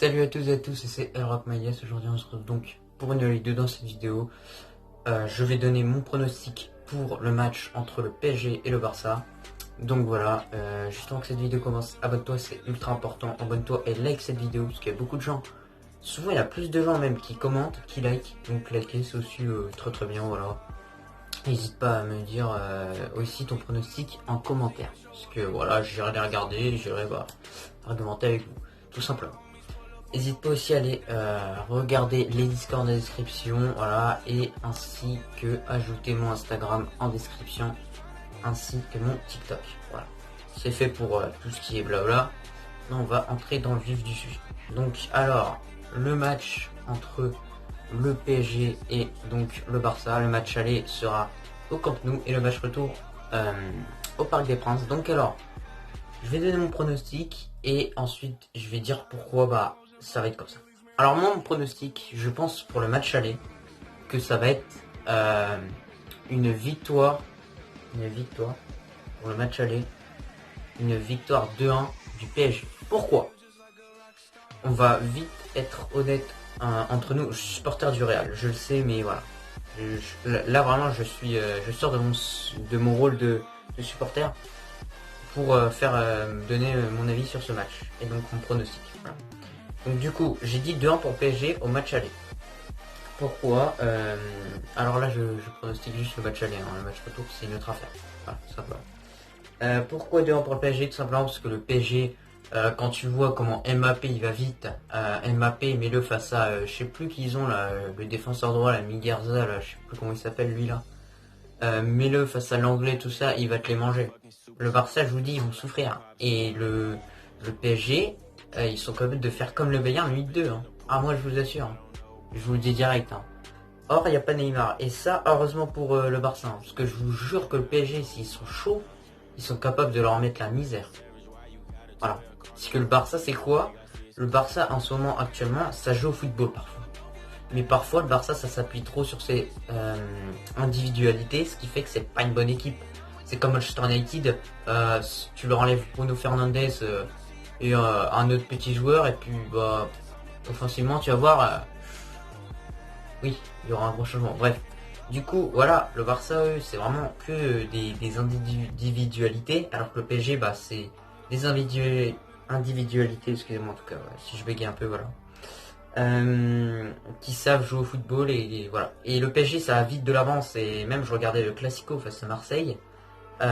Salut à tous et à tous, c'est Elrock Mayes. Aujourd'hui on se retrouve donc pour une vidéo. Dans cette vidéo, je vais donner mon pronostic pour le match entre le PSG et le Barça. Donc voilà, juste avant que cette vidéo commence, abonne-toi, c'est ultra important. Abonne-toi et like cette vidéo parce qu'il y a beaucoup de gens. Souvent il y a plus de gens même qui commentent, qui like. Donc liker c'est aussi très très bien, voilà. N'hésite pas à me dire aussi ton pronostic en commentaire. Parce que voilà, j'irai les regarder, j'irai argumenter avec vous, tout simplement. N'hésite pas aussi à aller regarder les Discord en description, voilà, et ainsi que ajouter mon Instagram en description, ainsi que mon TikTok. Voilà, c'est fait pour tout ce qui est blabla. Maintenant, on va entrer dans le vif du sujet. Donc, alors, le match entre le PSG et donc le Barça, le match aller sera au Camp Nou et le match retour au Parc des Princes. Donc, alors, je vais donner mon pronostic et ensuite je vais dire pourquoi ça va être comme ça. Alors moi mon pronostic, je pense pour le match aller que ça va être une victoire pour le match aller, une victoire 2-1 du PSG. Pourquoi? On va vite être honnête entre nous, je suis supporter du Real, je le sais, mais voilà. Là vraiment je sors de mon rôle de supporter pour donner mon avis sur ce match et donc mon pronostic. Voilà. Donc du coup, j'ai dit 2-1 pour PSG au match aller. Pourquoi alors là, je pronostique juste le match aller. Hein. Le match retour, c'est une autre affaire. Voilà, tout simplement. Pourquoi 2-1 pour le PSG? Tout simplement parce que le PSG, quand tu vois comment Mbappé il va vite, Mbappé mets-le face à, je sais plus qui ils ont là, le défenseur droit, la Migarza, là, je sais plus comment il s'appelle lui là. Mets-le face à l'anglais, tout ça, il va te les manger. Le Barça, je vous dis, ils vont souffrir. Et le PSG, ils sont capables de faire comme le Bayern 8-2. Hein. Ah, moi, je vous assure. Hein. Je vous le dis direct. Hein. Or, il n'y a pas Neymar. Et ça, heureusement pour le Barça. Hein, parce que je vous jure que le PSG, s'ils sont chauds, ils sont capables de leur mettre la misère. Voilà. Parce que le Barça, c'est quoi? Le Barça, en ce moment, actuellement, ça joue au football parfois. Mais parfois, le Barça, ça s'appuie trop sur ses individualités, ce qui fait que c'est pas une bonne équipe. C'est comme Manchester United, tu leur enlèves Bruno Fernandes et un autre petit joueur, et puis offensivement, tu vas voir, oui, il y aura un gros changement. Bref, du coup, voilà, le Barça, eux, c'est vraiment que des individualités, alors que le PSG, c'est des individualités, excusez-moi en tout cas, si je bégaye un peu, voilà. Qui savent jouer au football et voilà. Et le PSG ça va vite de l'avance et même je regardais le Classico face à Marseille. Vous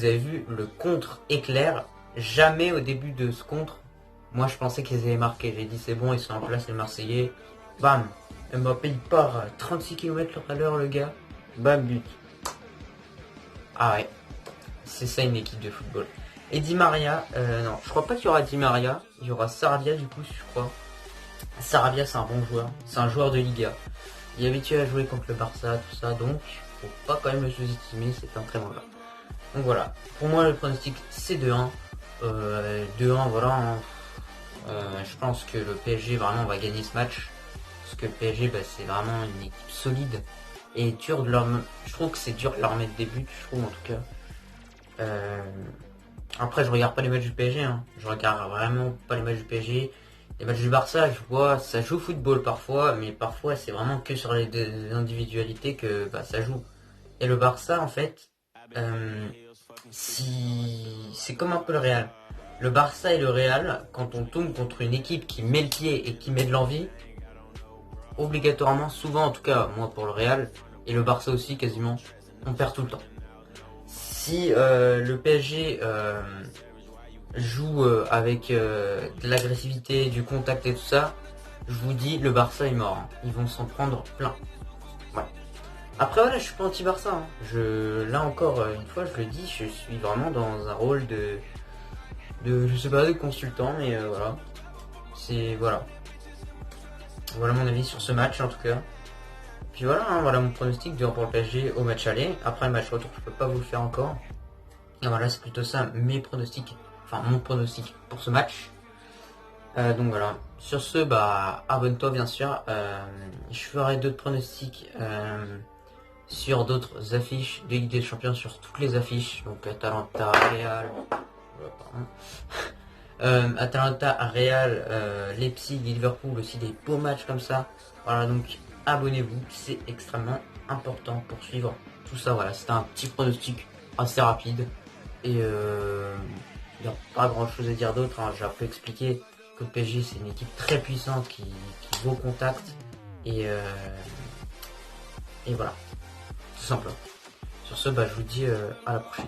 avez vu le contre éclair. Jamais au début de ce contre, moi je pensais qu'ils avaient marqué. J'ai dit c'est bon, ils sont en place les Marseillais. Bam, Mbappé il part à 36 km à l'heure le gars. Bam, but. Ah ouais, c'est ça une équipe de football. Et Di Maria, non, je crois pas qu'il y aura Di Maria. Il y aura Sarabia du coup, je crois. Sarabia c'est un bon joueur, c'est un joueur de Liga. Il est habitué à jouer contre le Barça, tout ça, donc faut pas quand même le sous-estimer, c'est un très bon joueur. Donc voilà, pour moi le pronostic c'est 2-1. 2-1 voilà. Hein. Je pense que le PSG vraiment va gagner ce match. Parce que le PSG c'est vraiment une équipe solide. Et dur de leur. Je trouve que c'est dur de leur mettre des buts, je trouve en tout cas. Après je regarde pas les matchs du PSG, hein. Je regarde vraiment pas les matchs du PSG. Les matchs du Barça, je vois, ça joue au football parfois, mais parfois c'est vraiment que sur les individualités que ça joue. Et le Barça, en fait, c'est comme un peu le Real. Le Barça et le Real, quand on tombe contre une équipe qui met le pied et qui met de l'envie, obligatoirement, souvent en tout cas, moi pour le Real, et le Barça aussi quasiment, on perd tout le temps. Si le PSG joue avec de l'agressivité, du contact et tout ça, je vous dis, le Barça est mort. Hein. Ils vont s'en prendre plein. Ouais. Après, voilà, je suis pas anti-Barça. Hein. Là encore, une fois, je le dis, je suis vraiment dans un rôle je sais pas, de consultant, mais voilà. Voilà. Voilà mon avis sur ce match, en tout cas. Puis voilà, hein, voilà mon pronostic pour le PSG au match aller. Après le match retour, je peux pas vous le faire encore. Et voilà, c'est plutôt ça, mes pronostics. Enfin, mon pronostic pour ce match. Donc voilà. Sur ce, abonne-toi bien sûr. Je ferai d'autres pronostics sur d'autres affiches de Ligue des Champions, sur toutes les affiches. Donc Atalanta, Real, Atalanta, Real, Leipzig, Liverpool, aussi des beaux matchs comme ça. Voilà, donc abonnez-vous, c'est extrêmement important pour suivre tout ça. Voilà, c'était un petit pronostic assez rapide. Et il n'y a pas grand chose à dire d'autre, hein. J'ai un peu expliqué que le PSG c'est une équipe très puissante qui vaut contact. Et voilà, tout simplement. Sur ce, bah, je vous dis à la prochaine.